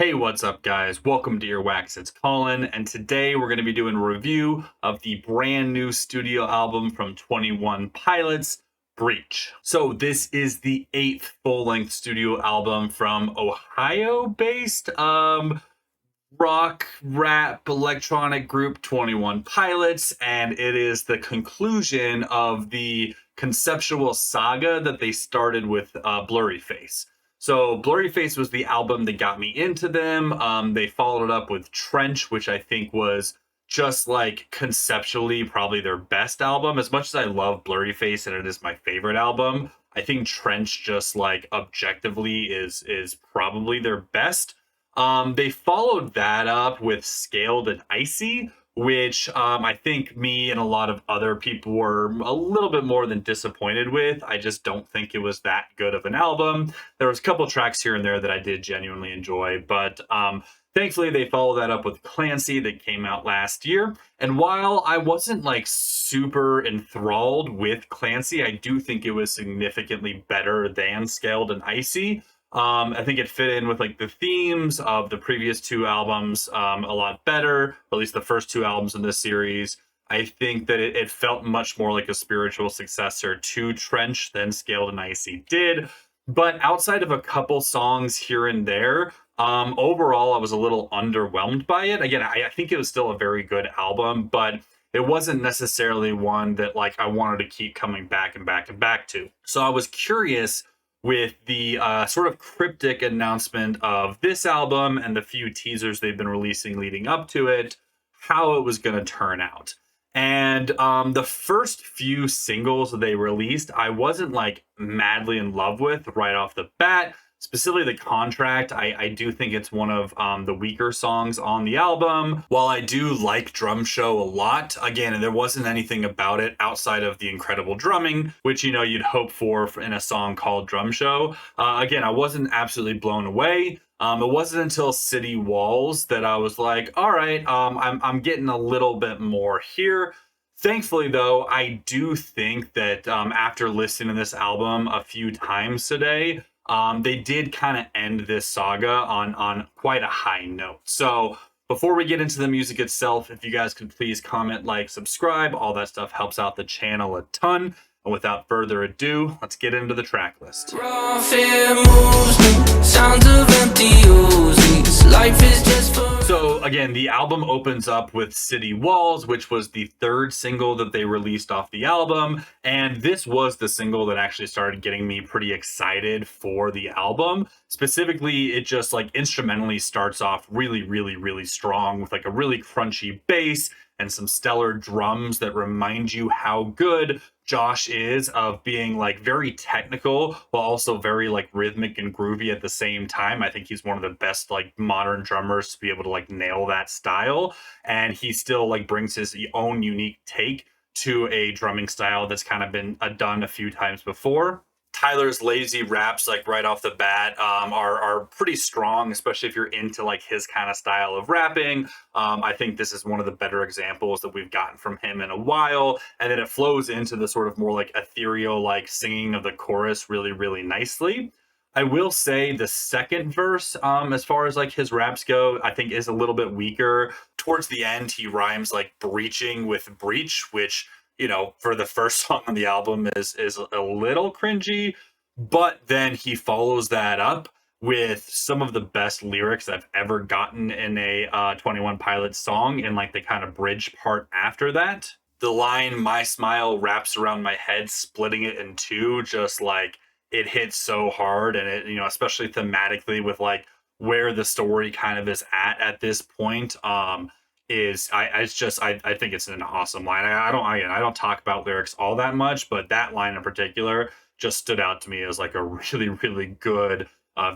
Hey, what's up, guys? Welcome to Earwax. It's Colin, and today we're going to be doing a review of the brand new studio album from 21 Pilots, Breach. So, this is the 8th full length studio album from Ohio based rock, rap, electronic group 21 Pilots, and it is the conclusion of the conceptual saga that they started with Blurry Face. So Blurry Face was the album that got me into them. They followed it up with Trench, which I think was just like conceptually probably their best album. As much as I love Blurry Face and it is my favorite album, I think Trench just like objectively is probably their best. They followed that up with Scaled and Icy, which I think me and a lot of other people were a little bit more than disappointed with. I just don't think it was that good of an album. There was a couple tracks here and there that I did genuinely enjoy, but thankfully they followed that up with Clancy that came out last year. And while I wasn't like super enthralled with Clancy, I do think it was significantly better than Scaled and Icy. I think it fit in with like the themes of the previous two albums a lot better, or at least the first two albums in this series. I think that it felt much more like a spiritual successor to Trench than Scaled and Icy did. But outside of a couple songs here and there, overall, I was a little underwhelmed by it. Again, I think it was still a very good album, but it wasn't necessarily one that like I wanted to keep coming back and back and back to. So I was curious with the sort of cryptic announcement of this album and the few teasers they've been releasing leading up to it, how it was going to turn out. And the first few singles they released, I wasn't like madly in love with right off the bat. Specifically, The Contract, I do think it's one of the weaker songs on the album. While I do like Drum Show a lot, again, there wasn't anything about it outside of the incredible drumming, which, you know, you'd hope for in a song called Drum Show. Again, I wasn't absolutely blown away. It wasn't until City Walls that I was like, all right, I'm getting a little bit more here. Thankfully, though, I do think that after listening to this album a few times today, they did kind of end this saga on quite a high note. So before we get into the music itself, if you guys could please comment, like, subscribe, all that stuff helps out the channel a ton. And without further ado, let's get into the track list. Raw fear moves me, sounds of empty Uzis. Life is just for... So again, the album opens up with City Walls, which was the third single that they released off the album. And this was the single that actually started getting me pretty excited for the album. Specifically, it just like instrumentally starts off really, really, really strong with like a really crunchy bass and some stellar drums that remind you how good Josh is of being like very technical while also very like rhythmic and groovy at the same time. I think he's one of the best like modern drummers to be able to like nail that style, and he still like brings his own unique take to a drumming style that's kind of been done a few times before. Tyler's lazy raps, like right off the bat, are pretty strong, especially if you're into like his kind of style of rapping. I think this is one of the better examples that we've gotten from him in a while, and then it flows into the sort of more like ethereal, like singing of the chorus really, really nicely. I will say the second verse, as far as like his raps go, I think is a little bit weaker. Towards the end, he rhymes like breaching with breach, which, you know, for the first song on the album is a little cringy, but then he follows that up with some of the best lyrics I've ever gotten in a 21 Pilots song, in like the kind of bridge part after that. The line, "My smile wraps around my head, splitting it in two," just like it hits so hard, and it, you know, especially thematically with like where the story kind of is at this point. I think it's an awesome line. I don't talk about lyrics all that much, but that line in particular just stood out to me as like a really, really good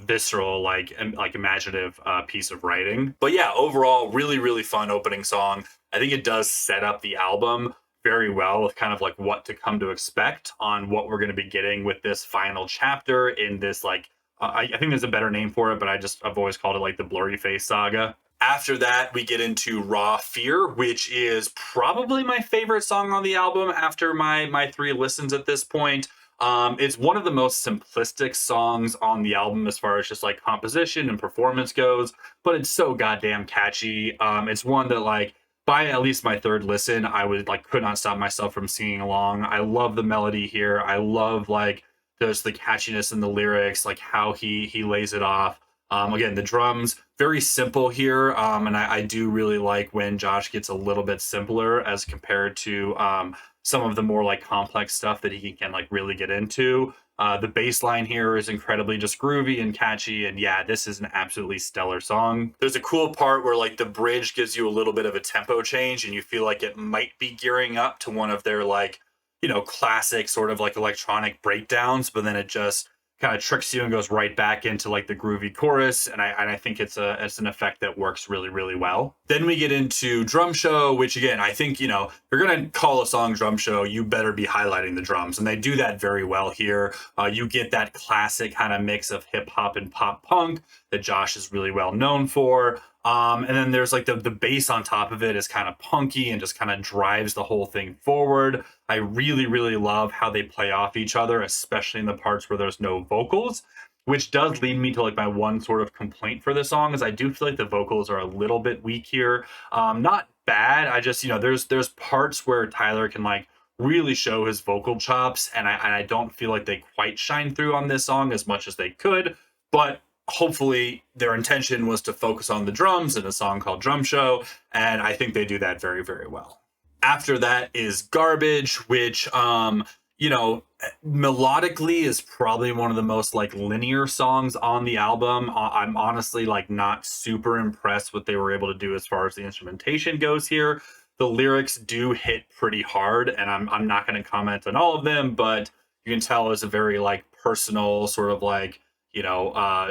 visceral, like imaginative piece of writing. But yeah, overall, really, really fun opening song. I think it does set up the album very well with kind of like what to come to expect on what we're going to be getting with this final chapter in this like I think there's a better name for it, but I've always called it like the Blurry Face saga. After that, we get into Raw Fear, which is probably my favorite song on the album after my three listens at this point. It's one of the most simplistic songs on the album as far as just like composition and performance goes, but it's so goddamn catchy. It's one that like by at least my third listen, I would like could not stop myself from singing along. I love the melody here. I love like there's the catchiness in the lyrics, like how he lays it off. Again, the drums very simple here, and I do really like when Josh gets a little bit simpler as compared to some of the more like complex stuff that he can like really get into. The bass line here is incredibly just groovy and catchy, and yeah, this is an absolutely stellar song. There's a cool part where like the bridge gives you a little bit of a tempo change, and you feel like it might be gearing up to one of their like classic sort of like electronic breakdowns, but then it just kind of tricks you and goes right back into like the groovy chorus, and I think it's an effect that works really really well. Then we get into drum show, which again I think if you're gonna call a song drum show, you better be highlighting the drums, and they do that very well here. You get that classic kind of mix of hip hop and pop punk that Josh is really well known for. And then there's like the bass on top of it is kind of punky and just kind of drives the whole thing forward. I really, really love how they play off each other, especially in the parts where there's no vocals, which does lead me to like my one sort of complaint for the song is I do feel like the vocals are a little bit weak here. Not bad. I just, there's parts where Tyler can like really show his vocal chops, and I don't feel like they quite shine through on this song as much as they could, but hopefully their intention was to focus on the drums in a song called Drum Show, and I think they do that very, very well. After that is Garbage, which melodically is probably one of the most like linear songs on the album. I'm honestly like not super impressed what they were able to do as far as the instrumentation goes here. The lyrics do hit pretty hard, and I'm not going to comment on all of them, but you can tell it's a very like personal sort of like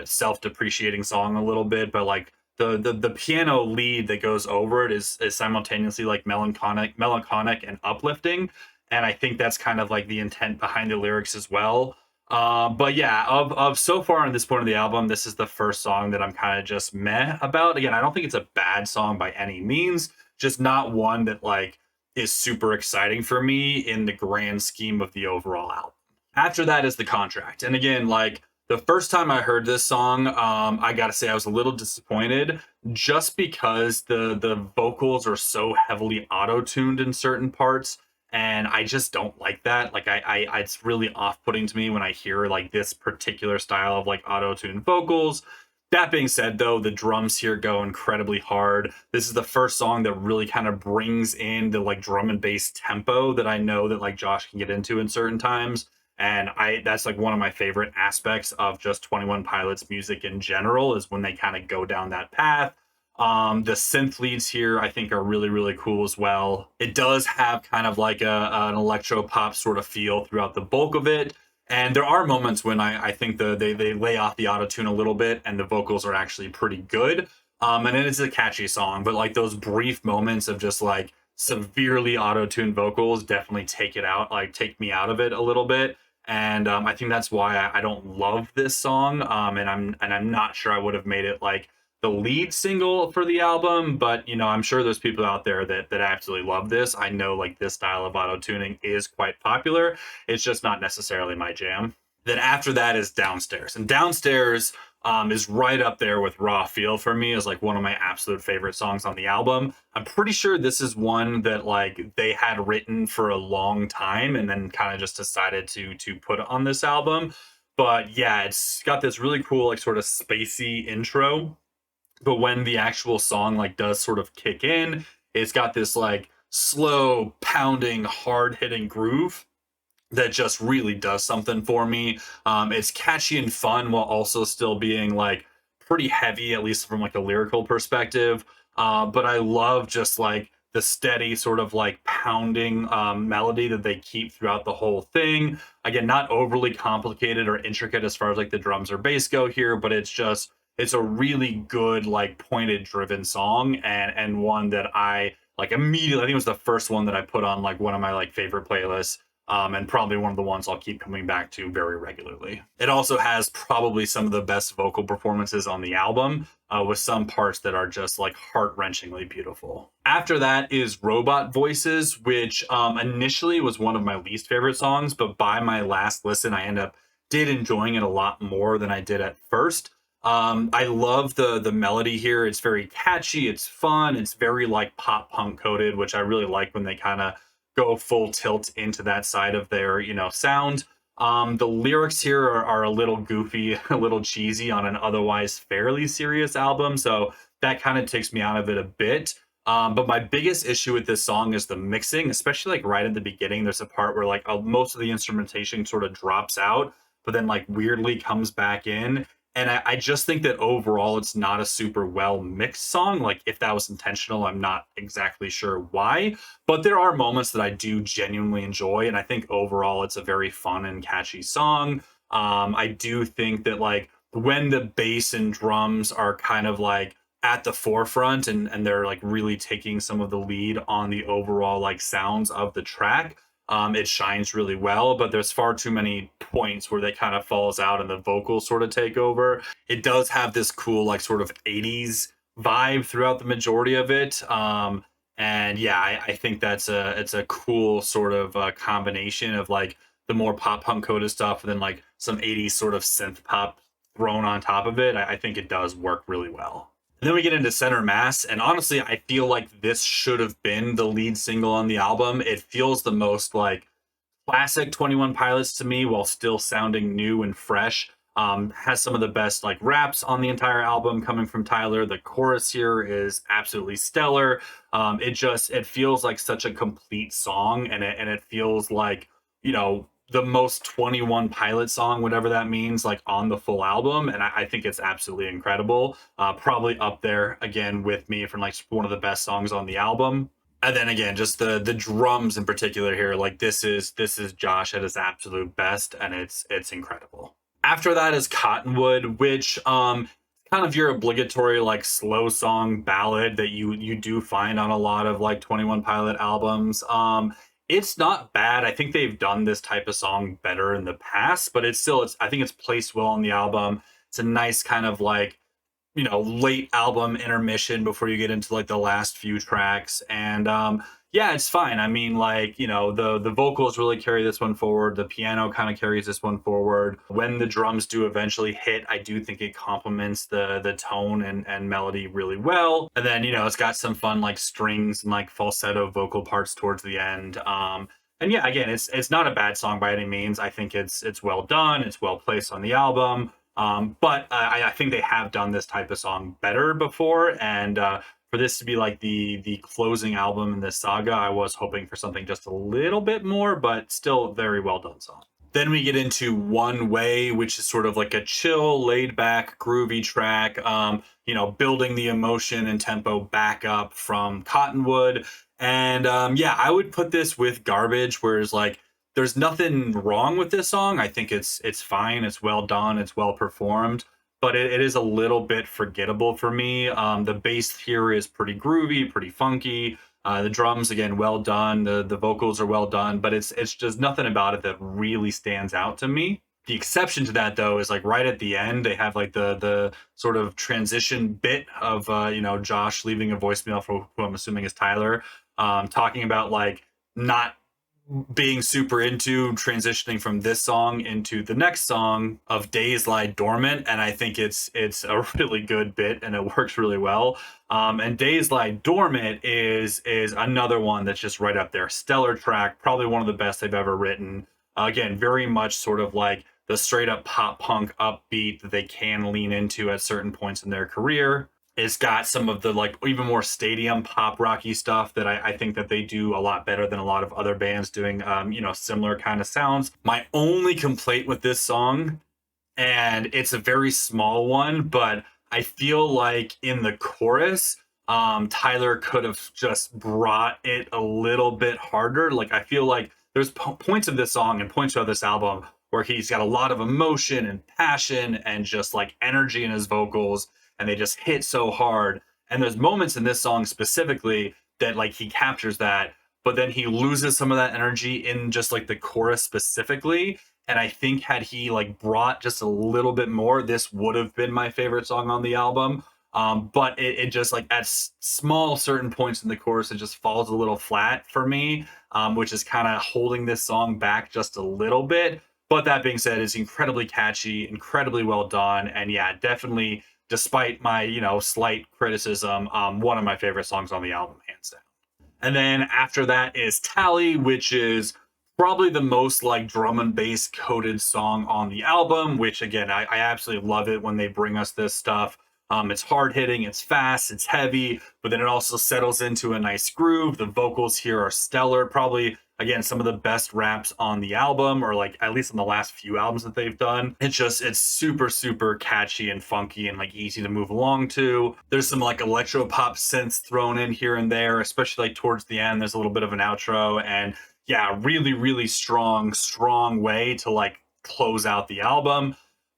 self-depreciating song a little bit, but like the piano lead that goes over it is simultaneously like melancholic and uplifting, and I think that's kind of like the intent behind the lyrics as well. But yeah, of so far on this point of the album, this is the first song that I'm kind of just meh about. Again, I don't think it's a bad song by any means, just not one that like is super exciting for me in the grand scheme of the overall album. After that is The Contract, and again, like the first time I heard this song, I gotta say I was a little disappointed just because the vocals are so heavily auto-tuned in certain parts, and I just don't like that. Like it's really off-putting to me when I hear like this particular style of like auto-tuned vocals. That being said, though, the drums here go incredibly hard. This is the first song that really kind of brings in the like drum and bass tempo that I know that like Josh can get into in certain times. And that's like one of my favorite aspects of just 21 Pilots music in general is when they kind of go down that path. The synth leads here I think are really, really cool as well. It does have kind of like an electro pop sort of feel throughout the bulk of it. And there are moments when I think they lay off the autotune a little bit and the vocals are actually pretty good. And it is a catchy song, but like those brief moments of just like severely auto-tuned vocals definitely take me out of it a little bit. And I think that's why I don't love this song. And I'm not sure I would have made it like the lead single for the album, but I'm sure there's people out there that absolutely love this. I know like this style of auto tuning is quite popular. It's just not necessarily my jam. Then after that is Downstairs, and Downstairs is right up there with Raw Feel for me as like one of my absolute favorite songs on the album. I'm pretty sure this is one that like they had written for a long time and then kind of just decided to put on this album. But yeah, it's got this really cool like sort of spacey intro, but when the actual song like does sort of kick in, it's got this like slow pounding hard hitting groove that just really does something for me. It's catchy and fun while also still being like pretty heavy, at least from like a lyrical perspective. But I love just like the steady sort of like pounding melody that they keep throughout the whole thing. Again, not overly complicated or intricate as far as like the drums or bass go here, but it's a really good like pointed driven song, and one that I like immediately, I think it was the first one that I put on like one of my like favorite playlists and probably one of the ones I'll keep coming back to very regularly. It also has probably some of the best vocal performances on the album, with some parts that are just like heart-wrenchingly beautiful. After that is Robot Voices, which initially was one of my least favorite songs, but by my last listen, I did enjoying it a lot more than I did at first. I love the melody here. It's very catchy. It's fun. It's very like pop punk coded, which I really like when they kind of go full tilt into that side of their sound. The lyrics here are a little goofy, a little cheesy on an otherwise fairly serious album, so that kind of takes me out of it a bit. But my biggest issue with this song is the mixing, especially like right at the beginning. There's a part where like most of the instrumentation sort of drops out, but then like weirdly comes back in. And I just think that overall it's not a super well mixed song. Like if that was intentional, I'm not exactly sure why. But there are moments that I do genuinely enjoy, and I think overall it's a very fun and catchy song. I do think that like when the bass and drums are kind of like at the forefront and they're like really taking some of the lead on the overall like sounds of the track, it shines really well. But there's far too many points where they kind of falls out and the vocals sort of take over. It does have this cool like sort of 80s vibe throughout the majority of it. And yeah, I think it's a cool sort of combination of like the more pop punk coded stuff and then like some 80s sort of synth pop thrown on top of it. I think it does work really well. And then we get into Center Mass, and honestly, I feel like this should have been the lead single on the album. It feels the most like classic 21 Pilots to me, while still sounding new and fresh. Has some of the best like raps on the entire album coming from Tyler. The chorus here is absolutely stellar. It feels like such a complete song, and it feels like the most 21 Pilot song, whatever that means, like on the full album. And I think it's absolutely incredible. Probably up there again with me from like one of the best songs on the album. And then again, just the drums in particular here, like this is Josh at his absolute best, and it's incredible. After that is Cottonwood, which kind of your obligatory like slow song ballad that you do find on a lot of like 21 Pilot albums. It's not bad. I think they've done this type of song better in the past, but it's I think it's placed well on the album. It's a nice kind of like late album intermission before you get into like the last few tracks. And yeah, it's fine. I mean, like the vocals really carry this one forward. The piano kind of carries this one forward. When the drums do eventually hit, I do think it complements the tone and melody really well. And then it's got some fun like strings and like falsetto vocal parts towards the end. And yeah, again, it's not a bad song by any means. I think it's well done. It's well placed on the album. But I think they have done this type of song better before, and for this to be like the closing album in this saga, I was hoping for something just a little bit more, but still very well done song. Then we get into One Way, which is sort of like a chill, laid back, groovy track, building the emotion and tempo back up from Cottonwood. And yeah, I would put this with Garbage, whereas like there's nothing wrong with this song. I think it's fine. It's well done. It's well performed, but it is a little bit forgettable for me. The bass here is pretty groovy, pretty funky. The drums again, well done. The vocals are well done, but it's just nothing about it that really stands out to me. The exception to that though is like right at the end they have like the sort of transition bit of Josh leaving a voicemail for who I'm assuming is Tyler, talking about like not being super into transitioning from this song into the next song of Days Lie Dormant. And I think it's a really good bit and it works really well. And Days Lie Dormant is another one that's just right up there. Stellar track, probably one of the best they've ever written. Again, very much sort of like the straight up pop punk upbeat that they can lean into at certain points in their career. It's got some of the like even more stadium pop rocky stuff that I think that they do a lot better than a lot of other bands doing similar kind of sounds. My only complaint with this song, and it's a very small one, but I feel like in the chorus Tyler could have just brought it a little bit harder. Like I feel like there's points of this song and points of this album where he's got a lot of emotion and passion and just like energy in his vocals, and they just hit so hard. And there's moments in this song specifically that like he captures that, but then he loses some of that energy in just like the chorus specifically. And I think had he like brought just a little bit more, this would have been my favorite song on the album. But it just like at small certain points in the chorus, it just falls a little flat for me, which is kind of holding this song back just a little bit. But that being said, it's incredibly catchy, incredibly well done, and yeah, definitely, despite my slight criticism, one of my favorite songs on the album, hands down. And then after that is Tally, which is probably the most like drum and bass coded song on the album, which again, I absolutely love it when they bring us this stuff. It's hard hitting, it's fast, it's heavy, but then it also settles into a nice groove. The vocals here are stellar. Probably, again, some of the best raps on the album, or like at least in the last few albums that they've done. It's super, super catchy and funky and like easy to move along to. There's some like electro pop synths thrown in here and there, especially like towards the end. There's a little bit of an outro, and yeah, really, really strong way to like close out the album.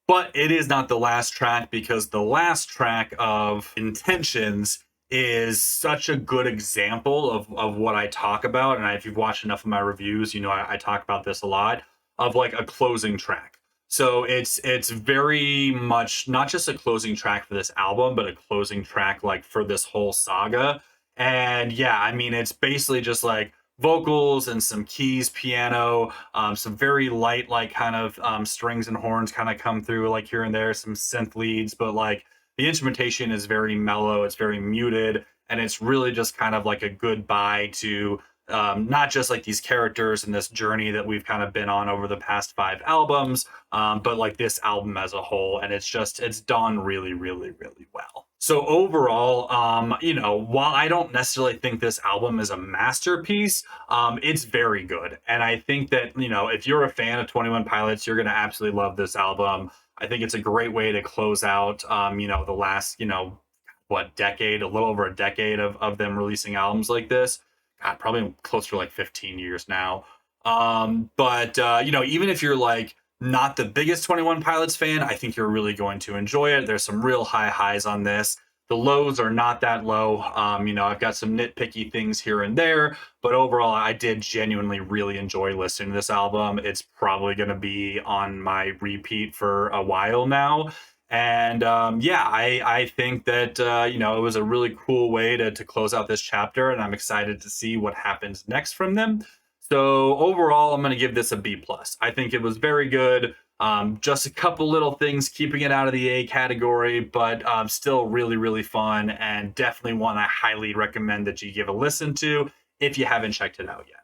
But it is not the last track, because the last track of Intentions is such a good example of what I talk about. And if you've watched enough of my reviews, I talk about this a lot, of like a closing track. So it's very much not just a closing track for this album, but a closing track like for this whole saga. And yeah, I mean, it's basically just like vocals and some keys, piano, some very light, like kind of strings and horns kind of come through like here and there, some synth leads, but like the instrumentation is very mellow, it's very muted, and it's really just kind of like a goodbye to not just like these characters and this journey that we've kind of been on over the past 5 albums, but like this album as a whole. And it's done really, really, really well. So overall, while I don't necessarily think this album is a masterpiece, it's very good. And I think that, if you're a fan of 21 Pilots, you're going to absolutely love this album. I think it's a great way to close out, the last, decade, a little over a decade of them releasing albums like this. God, probably closer to like 15 years now. But even if you're like not the biggest 21 Pilots fan, I think you're really going to enjoy it. There's some real high highs on this. The lows are not that low. I've got some nitpicky things here and there, but overall, I did genuinely really enjoy listening to this album. It's probably going to be on my repeat for a while now. And I think that it was a really cool way to close out this chapter, and I'm excited to see what happens next from them. So overall, I'm going to give this a B+. I think it was very good. Just a couple little things keeping it out of the A category, but still really, really fun, and definitely one I highly recommend that you give a listen to if you haven't checked it out yet.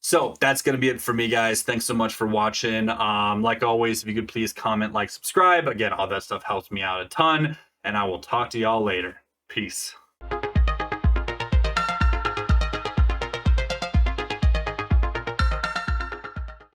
So that's going to be it for me, guys. Thanks so much for watching. Like always, if you could please comment, like, subscribe. Again, all that stuff helps me out a ton, and I will talk to y'all later. Peace.